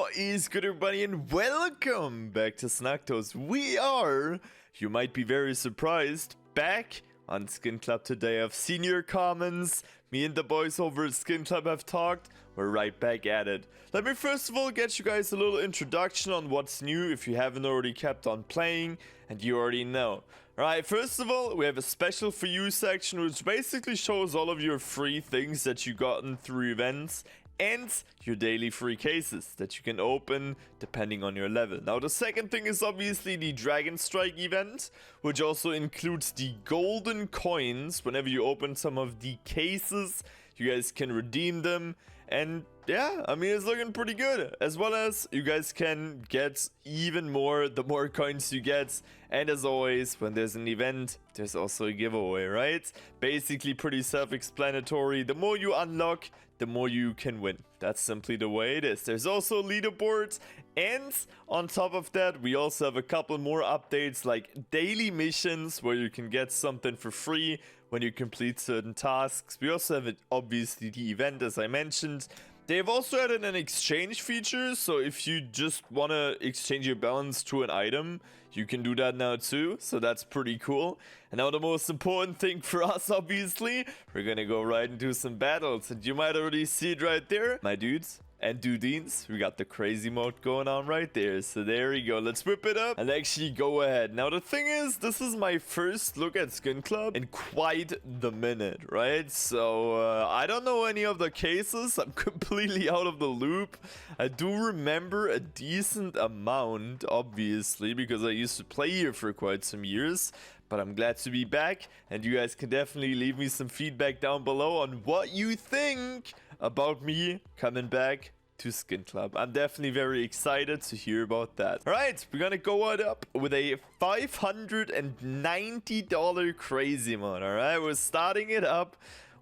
What is good, everybody, and welcome back to Snugtoes. We are, you might be very surprised, back on Skin Club today. I've seen your comments. Me and the boys over at Skin Club have talked. We're right back at it. Let me first of all get you guys a little introduction on what's new if you haven't already kept on playing and you already know. Alright, first of all, we have a special for you section which basically shows all of your free things that you gotten through events and your daily free cases that you can open depending on your level. Now the second thing is obviously the Dragon Strike event, which also includes the golden coins. Whenever you open some of the cases, you guys can redeem them, and yeah, I mean, it's looking pretty good. As well as you guys can get even more the more coins you get. And as always, when there's an event, there's also a giveaway, right? Basically pretty self-explanatory. The more you unlock, the more you can win. That's simply the way it is. There's also a leaderboard, and on top of that, we also have a couple more updates like daily missions where you can get something for free when you complete certain tasks. We also have obviously the event, as I mentioned. They've also added an exchange feature, so if you just want to exchange your balance to an item, you can do that now too, so that's pretty cool. And now the most important thing for us, obviously, we're gonna go right into some battles, and you might already see it right there, my dudes. And dudines, we got the crazy mode going on right there. So there we go. Let's whip it up and actually go ahead. Now the thing is, this is my first look at Skin Club in quite the minute, right? So I don't know any of the cases. I'm completely out of the loop. I do remember a decent amount, obviously, because I used to play here for quite some years. But I'm glad to be back, and you guys can definitely leave me some feedback down below on what you think about me coming back to Skin Club. I'm definitely very excited to hear about that. Alright, we're gonna go up with a $590 crazy mod. Alright, we're starting it up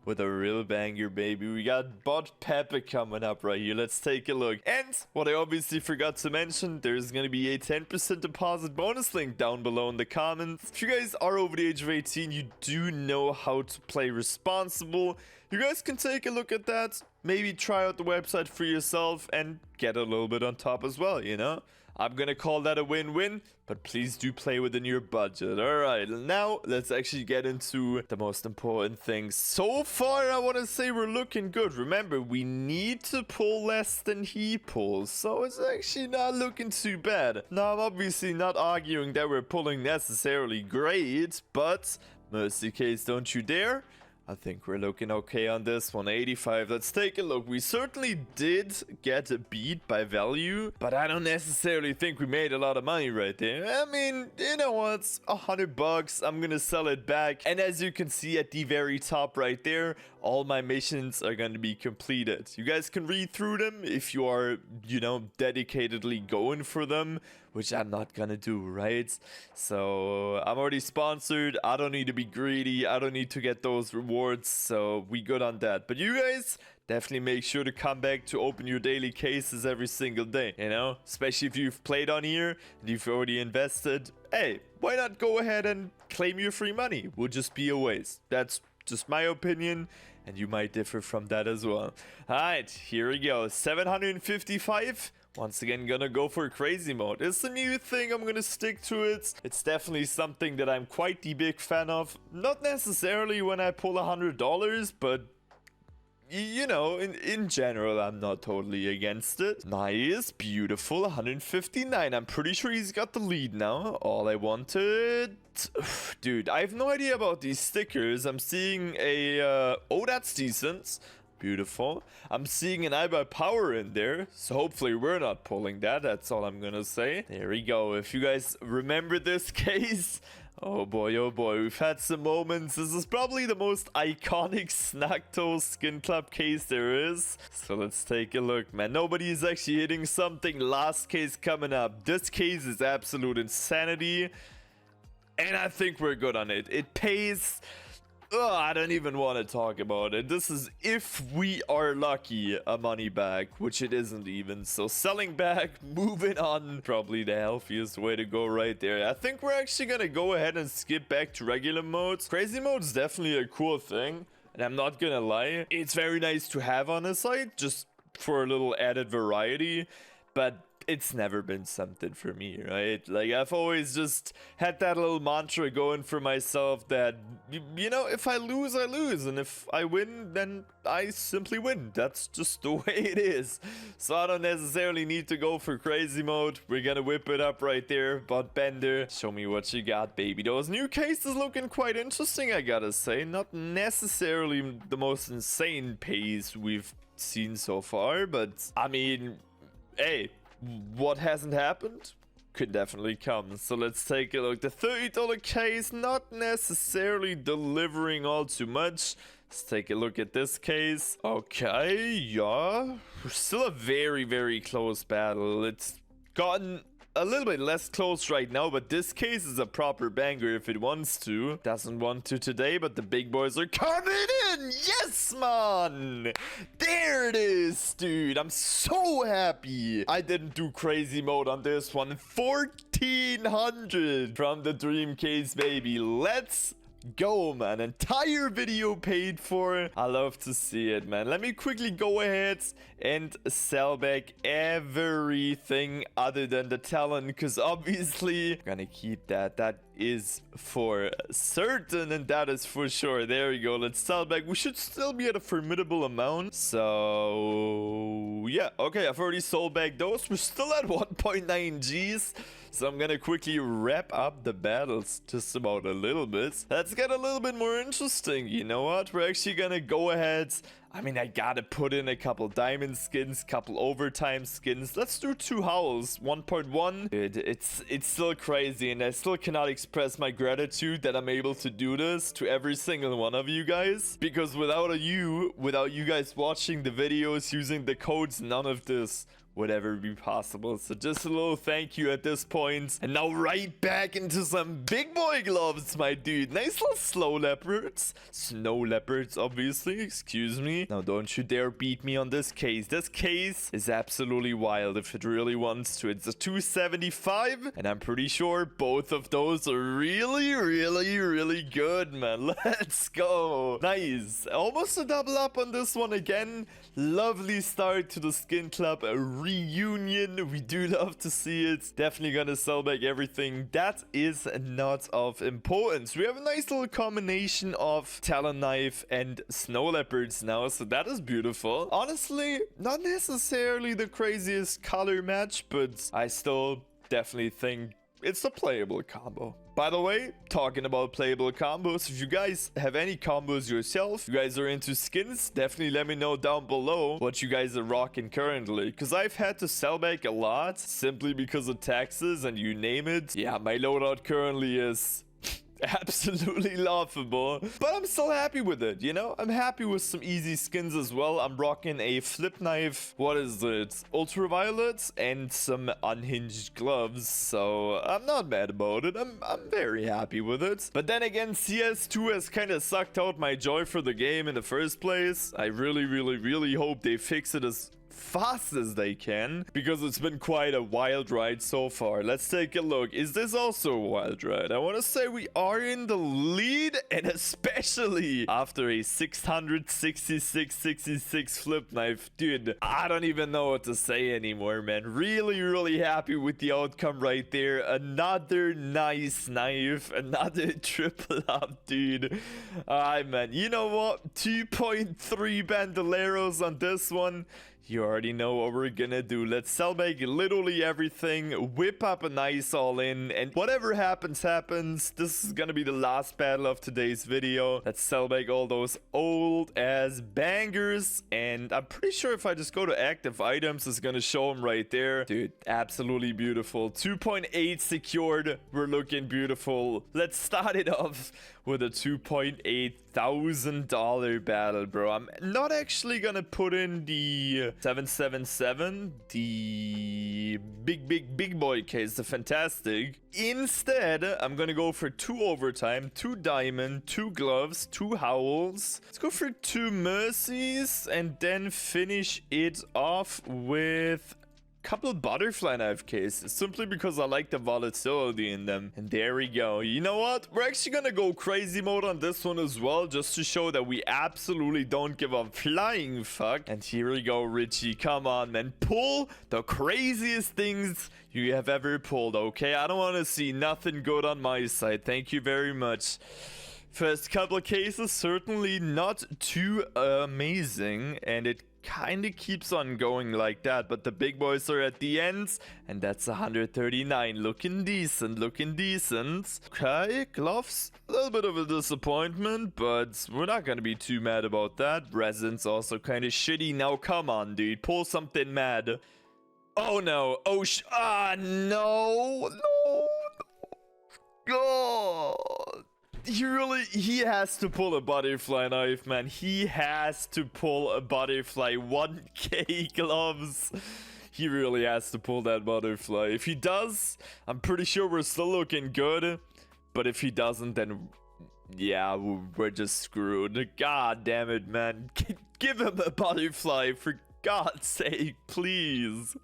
with a real banger, baby. We got Bot Pepe coming up right here. Let's take a look. And what I obviously forgot to mention, there's going to be a 10% deposit bonus link down below in the comments. If you guys are over the age of 18, you do know how to play responsible. You guys can take a look at that. Maybe try out the website for yourself and get a little bit on top as well, you know? I'm gonna call that a win-win, but please do play within your budget. Alright, now let's actually get into the most important things. So far, I want to say we're looking good. Remember, we need to pull less than he pulls, so it's actually not looking too bad. Now, I'm obviously not arguing that we're pulling necessarily great, but mercy case, don't you dare. I think we're looking okay on this one. 85. Let's take a look. We certainly did get a beat by value, but I don't necessarily think we made a lot of money right there. I mean, you know what? $100. I'm gonna sell it back. And as you can see at the very top right there, all my missions are going to be completed. You guys can read through them if you are, you know, dedicatedly going for them, which I'm not gonna do, right? So I'm already sponsored. I don't need to be greedy. I don't need to get those rewards, so we good on that. But you guys definitely make sure to come back to open your daily cases every single day, you know? Especially if you've played on here and you've already invested. Hey, why not go ahead and claim your free money? Would just be a waste. That's just my opinion, and you might differ from that as well. Alright, here we go. 755. Once again, gonna go for crazy mode. It's a new thing, I'm gonna stick to it. It's definitely something that I'm quite the big fan of. Not necessarily when I pull $100, but you know, in general, I'm not totally against it. Nice, beautiful, 159. I'm pretty sure he's got the lead now. All I wanted... Dude, I have no idea about these stickers. I'm seeing a... oh, that's decent. Beautiful. I'm seeing an iBuy Power in there, so hopefully we're not pulling that. That's all I'm gonna say. There we go. If you guys remember this case... oh boy, we've had some moments. This is probably the most iconic Snugtoes Skin Club case there is. So let's take a look, man. Nobody is actually hitting something. Last case coming up. This case is absolute insanity. And I think we're good on it. It pays... oh, I don't even want to talk about it. This is, if we are lucky, a money back, which it isn't even. So selling back, moving on, probably the healthiest way to go right there. I think we're actually going to go ahead and skip back to regular modes. Crazy mode is definitely a cool thing, and I'm not going to lie. It's very nice to have on the site, just for a little added variety. but it's never been something for me, right? Like, I've always just had that little mantra going for myself that, you know, if I lose, I lose. And if I win, then I simply win. That's just the way it is. So I don't necessarily need to go for crazy mode. We're gonna whip it up right there. Bot Bender, show me what you got, baby. Those new cases looking quite interesting, I gotta say. Not necessarily the most insane pace we've seen so far, but I mean, hey, what hasn't happened could definitely come. So let's take a look. The $30 case, not necessarily delivering all too much. Let's take a look at this case. Okay, yeah, still a very, very close battle. It's gotten a little bit less close right now, but this case is a proper banger if it wants to. Doesn't want to today, but the big boys are coming in. Yes, man. There it is, dude. I'm so happy I didn't do crazy mode on this one. 1400 from the dream case, baby. Let's go, man. Entire video paid for. I love to see it, man. Let me quickly go ahead and sell back everything other than the talent, because obviously I'm gonna keep that. That is for certain, and that is for sure. There we go. Let's sell back. We should still be at a formidable amount. So yeah, okay, I've already sold back those. We're still at 1.9 G's. So I'm gonna quickly wrap up the battles just about a little bit. Let's get a little bit more interesting. You know what? We're actually gonna go ahead. I mean, I gotta put in a couple diamond skins, couple overtime skins. Let's do 2 howls. 1.1. Dude, it's still crazy, and I still cannot express my gratitude that I'm able to do this to every single one of you guys. Because without you guys watching the videos, using the codes, none of this would ever be possible. So just a little thank you at this point. And now right back into some big boy gloves, my dude. Nice little snow leopards, obviously. Excuse me. Now don't you dare beat me on this case. This case is absolutely wild if it really wants to. It's a 275, and I'm pretty sure both of those are really, really, really good, man. Let's go. Nice. Almost a double up on this one again. Lovely start to the Skin Club reunion. We do love to see it. Definitely gonna sell back everything that is not of importance. We have a nice little combination of Talon Knife and Snow Leopards now, so that is beautiful. Honestly, not necessarily the craziest color match, but I still definitely think it's a playable combo. By the way, talking about playable combos, if you guys have any combos yourself, you guys are into skins, definitely let me know down below what you guys are rocking currently. Because I've had to sell back a lot simply because of taxes and you name it. Yeah, my loadout currently is absolutely laughable, but I'm still happy with it, you know? I'm happy with some easy skins as well. I'm rocking a flip knife, what is it, ultraviolet, and some unhinged gloves, so I'm not mad about it. I'm very happy with it. But then again, CS2 has kind of sucked out my joy for the game in the first place. I really hope they fix it as fast as they can, because it's been quite a wild ride so far. Let's take a look. Is this also a wild ride? I want to say we are in the lead, and especially after a 666 flip knife. Dude, I don't even know what to say anymore, man. Really happy with the outcome right there. Another nice knife, another triple up, dude. Alright, man, you know what, 2.3 bandoleros on this one. You already know what we're gonna do. Let's sell back literally everything, whip up a nice all-in, and whatever happens, happens. This is gonna be the last battle of today's video. Let's sell back all those old-ass bangers, and I'm pretty sure if I just go to active items, it's gonna show them right there. Dude, absolutely beautiful. 2.8 secured. We're looking beautiful. Let's start it off with a $2,800 battle, bro. I'm not actually gonna put in the 777, the big boy case, the fantastic. Instead, I'm gonna go for 2 overtime, 2 diamond, 2 gloves, 2 howls. Let's go for 2 mercies, and then finish it off with couple butterfly knife cases simply because I like the volatility in them. And there we go. You know what? We're actually gonna go crazy mode on this one as well, just to show that we absolutely don't give a flying fuck. And here we go, Richie. Come on, man. Pull the craziest things you have ever pulled, okay? I don't want to see nothing good on my side. Thank you very much. First couple of cases, certainly not too amazing, and it kind of keeps on going like that, but the big boys are at the ends, and that's 139. Looking decent, looking decent. Okay, gloves, a little bit of a disappointment, but we're not gonna be too mad about that. Resin's also kind of shitty. Now come on, dude, pull something mad. Oh no, oh no, God. He has to pull a butterfly knife, man. He has to pull a butterfly 1k gloves. He really has to pull that butterfly. If he does, I'm pretty sure we're still looking good. But if he doesn't, then yeah, we're just screwed. God damn it, man. Give him a butterfly, for God's sake, please.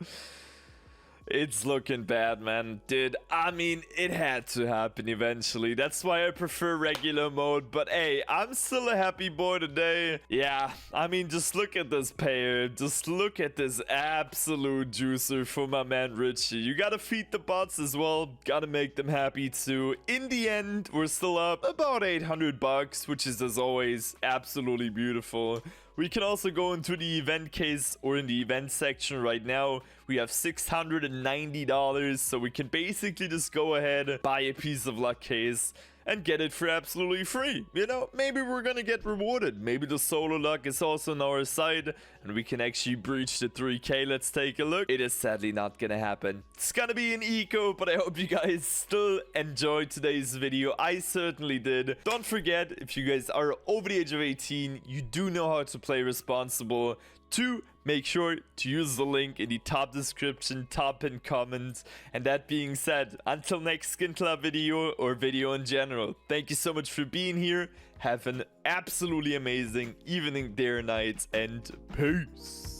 It's looking bad, man. Dude, I mean, it had to happen eventually. That's why I prefer regular mode. But hey, I'm still a happy boy today. Yeah, I mean, just look at this pair. Just look at this absolute juicer for my man Richie. You gotta feed the bots as well. Gotta make them happy too. In the end, we're still up about 800 bucks, which is, as always, absolutely beautiful. We can also go into the event case or in the event section right now. We have $690, so we can basically just go ahead, buy a piece of luck case, and get it for absolutely free. You know, maybe we're gonna get rewarded. Maybe the solo luck is also on our side, and we can actually breach the 3k. Let's take a look. It is sadly not gonna happen. It's gonna be an eco, but I hope you guys still enjoyed today's video. I certainly did. Don't forget, if you guys are over the age of 18, you do know how to play responsible. 2, make sure to use the link in the top description, top pinned comment. And that being said, until next Skin Club video or video in general, thank you so much for being here. Have an absolutely amazing evening, day or night, and peace.